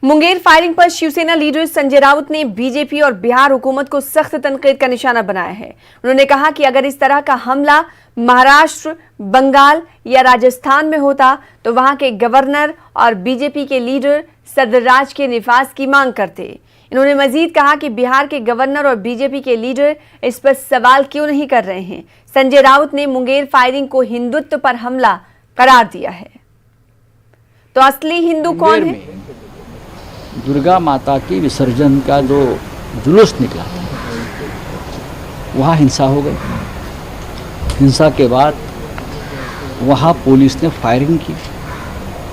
Munger firing पर Shiv Sena leader Sanjay Raut ने BJP और बिहार हुकूमत को सख्त तनकीद का निशाना बनाया है। उन्होंने कहा कि अगर इस तरह का हमला महाराष्ट्र, बंगाल या राजस्थान में होता तो वहां के गवर्नर और बीजेपी के लीडर सदराज के निफाज की मांग करते। इन्होंने मजीद कहा कि बिहार के गवर्नर और बीजेपी के लीडर इस पर सवाल क्यों नहीं कर रहे हैं। संजय राउत ने मुंगेर फायरिंग को हिंदुत्व पर हमला करार दिया है। तो असली हिंदू कौन है? दुर्गा माता की विसर्जन का जो जुलूस निकला था वहाँ हिंसा हो गई। हिंसा के बाद वहाँ पुलिस ने फायरिंग की,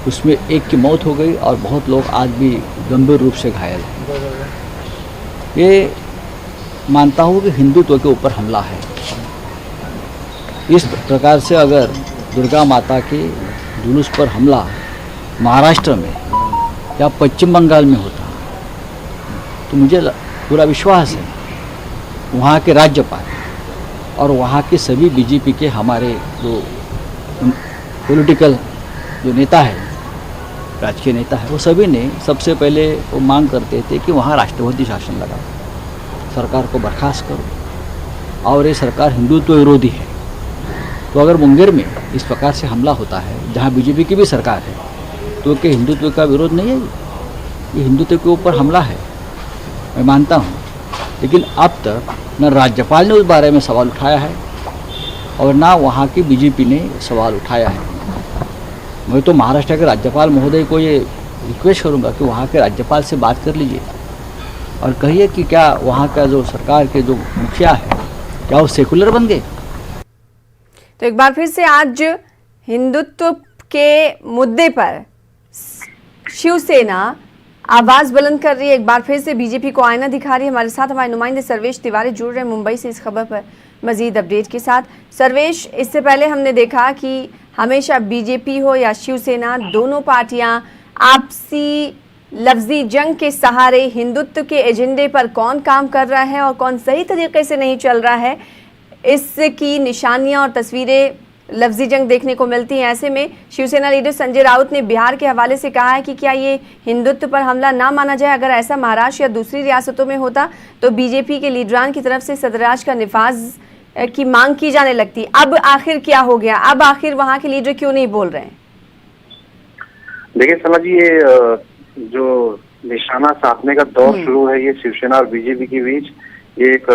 उसमें एक की मौत हो गई और बहुत लोग आज भी गंभीर रूप से घायल हैं। ये मानता हूँ कि हिंदुत्व के ऊपर हमला है। इस प्रकार से अगर दुर्गा माता के जुलूस पर हमला महाराष्ट्र में या पश्चिम बंगाल में होता तो मुझे पूरा विश्वास है वहाँ के राज्यपाल और वहाँ के सभी बीजेपी के हमारे जो पॉलिटिकल जो नेता है, राजकीय नेता है, वो सभी ने सबसे पहले वो मांग करते थे कि वहाँ राष्ट्रपति शासन लगाओ, सरकार को बर्खास्त करो और ये सरकार हिंदुत्व विरोधी है। तो अगर मुंगेर में इस प्रकार से हमला होता है जहाँ बीजेपी की भी सरकार है तो क्या हिंदुत्व का विरोध नहीं है? ये हिंदुत्व के ऊपर हमला है, मैं मानता हूँ। लेकिन अब तक न राज्यपाल ने उस बारे में सवाल उठाया है और ना वहाँ की बीजेपी ने सवाल उठाया है। मैं तो महाराष्ट्र के राज्यपाल महोदय को ये रिक्वेस्ट करूँगा कि वहाँ के राज्यपाल से बात कर लीजिए और कहिए कि क्या वहाँ का जो सरकार के जो मुखिया है क्या वो सेकुलर बन गए। तो एक बार फिर से आज हिंदुत्व के मुद्दे पर शिवसेना आवाज बुलंद कर रही है। एक बार फिर से बीजेपी को आईना दिखा रही है। हमारे साथ हमारे नुमाइंदे सर्वेश तिवारी जुड़ रहे हैं मुंबई से इस खबर पर मजीद अपडेट के साथ। सर्वेश, इससे पहले हमने देखा कि हमेशा बीजेपी हो या शिवसेना, दोनों पार्टियां आपसी लफ्जी जंग के सहारे हिंदुत्व के एजेंडे पर कौन काम कर रहा है और कौन सही तरीके से नहीं चल रहा है, इसकी निशानियां और तस्वीरें लफ्जी जंग देखने को मिलती हैं। ऐसे में शिवसेना लीडर संजय राउत ने बिहार के हवाले से कहा है कि क्या ये हिंदुत्व पर हमला ना माना जाए। अगर ऐसा महाराष्ट्र या दूसरी रियासतों में होता तो बीजेपी के लीडरान की तरफ से सदराज का निफाज की मांग की जाने लगती। अब आखिर क्या हो गया? अब आखिर वहां के लीडर क्यों नहीं बोल रहे हैं? देखिए सलाह जी, ये जो निशाना साधने का दौर शुरू है ये शिवसेना और बीजेपी के बीच, ये एक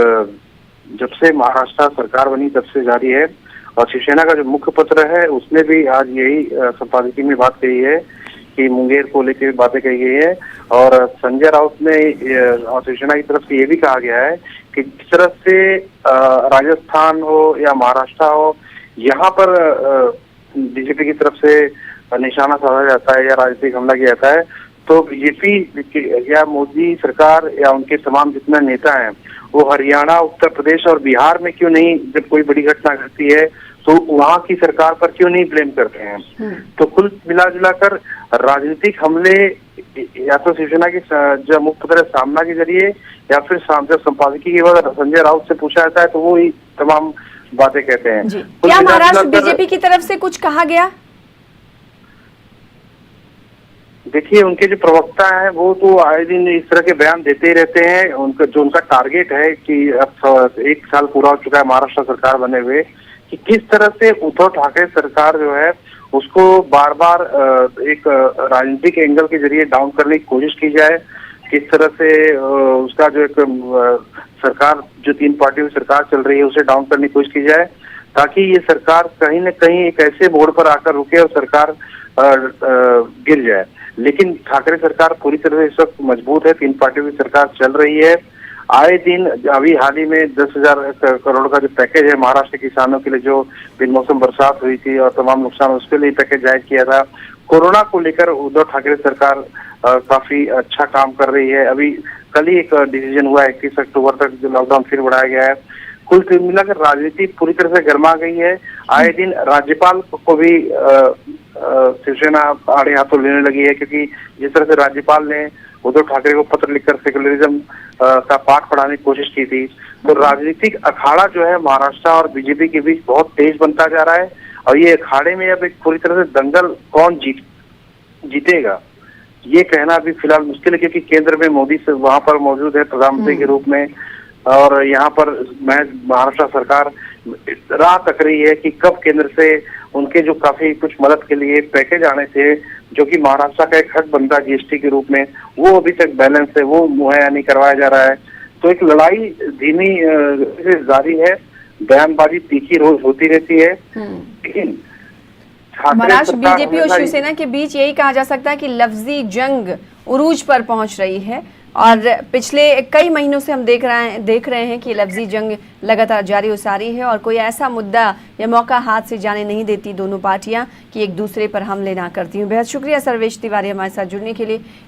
जब से महाराष्ट्र सरकार बनी तब से जारी है। और शिवसेना का जो मुख्य पत्र है उसमें भी आज यही संपादकीय में बात कही है कि मुंगेर को लेकर बातें कही गई है। और संजय राउत ने और शिवसेना की तरफ से ये भी कहा गया है कि जिस तरह से राजस्थान हो या महाराष्ट्र हो, यहाँ पर बीजेपी की तरफ से निशाना साधा जाता है या राजनीतिक हमला किया जाता है तो बीजेपी या मोदी सरकार या उनके तमाम जितने नेता हैं वो हरियाणा, उत्तर प्रदेश और बिहार में क्यों नहीं, जब कोई बड़ी घटना घटती है तो वहाँ की सरकार पर क्यों नहीं ब्लेम करते हैं। तो कुल मिला जुला कर राजनीतिक हमले या तो शिवसेना की जो मुख्य पत्र सामना के जरिए या फिर जब संपादकीय के बाद संजय राउत से पूछा जाता है तो वो ही तमाम बातें कहते हैं। क्या महाराष्ट्र बीजेपी की तरफ से कुछ कहा गया? देखिए, उनके जो प्रवक्ता हैं वो तो आए दिन इस तरह के बयान देते ही रहते हैं। उनका टारगेट है कि अब 1 साल पूरा हो चुका है महाराष्ट्र सरकार बने हुए, कि किस तरह से उद्धव ठाकरे सरकार जो है उसको बार बार एक राजनीतिक एंगल के जरिए डाउन करने की कोशिश की जाए। किस तरह से उसका जो एक सरकार, जो 3 पार्टियों की सरकार चल रही है उसे डाउन करने की कोशिश की जाए ताकि ये सरकार कहीं न कहीं एक ऐसे मोड़ पर आकर रुके और सरकार गिर जाए। लेकिन ठाकरे सरकार पूरी तरह से इस वक्त मजबूत है, 3 पार्टियों की सरकार चल रही है। आए दिन अभी हाल ही में 10,000 करोड़ का जो पैकेज है महाराष्ट्र के किसानों के लिए, जो बिनमौसम बरसात हुई थी और तमाम नुकसान, उसके लिए पैकेज जारी किया था। कोरोना को लेकर उद्धव ठाकरे सरकार काफी अच्छा काम कर रही है। अभी कल ही एक डिसीजन हुआ है 21 अक्टूबर तक जो लॉकडाउन फिर बढ़ाया गया है। कुल मिलाकर राजनीति पूरी तरह से गर्मा गई है। आए दिन राज्यपाल को भी शिवसेना आड़े हाथों लेने लगी है, क्योंकि जिस तरह से राज्यपाल ने उद्धव ठाकरे को पत्र लिखकर सेकुलरिज्म का पाठ पढ़ाने की कोशिश की थी, तो राजनीतिक अखाड़ा जो है महाराष्ट्र और बीजेपी के बीच बहुत तेज बनता जा रहा है। और ये अखाड़े में अब एक पूरी तरह से दंगल कौन जीतेगा, ये कहना भी फिलहाल मुश्किल है, क्योंकि केंद्र में मोदी से वहां पर मौजूद है प्रधानमंत्री के रूप में, और यहाँ पर महाराष्ट्र सरकार राह तक रही है कि कब केंद्र से उनके जो काफी कुछ मदद के लिए पैकेज आने थे, जो कि महाराष्ट्र का एक हक बनता जीएसटी के रूप में, वो अभी तक बैलेंस है, वो मुहैया नहीं करवाया जा रहा है। तो एक लड़ाई धीमी से जारी है, बयानबाजी तीखी रोज होती रहती है, लेकिन महाराष्ट्र बीजेपी और शिवसेना के बीच यही कहा जा सकता है कि लफ्जी जंग उरूज पर पहुंच रही है, और पिछले कई महीनों से हम देख रहे हैं कि लफ्जी जंग लगातार जारी उसारी है, और कोई ऐसा मुद्दा या मौका हाथ से जाने नहीं देती दोनों पार्टियां कि एक दूसरे पर हमले ना करती हूँ। बेहद शुक्रिया सर्वेश तिवारी हमारे साथ जुड़ने के लिए।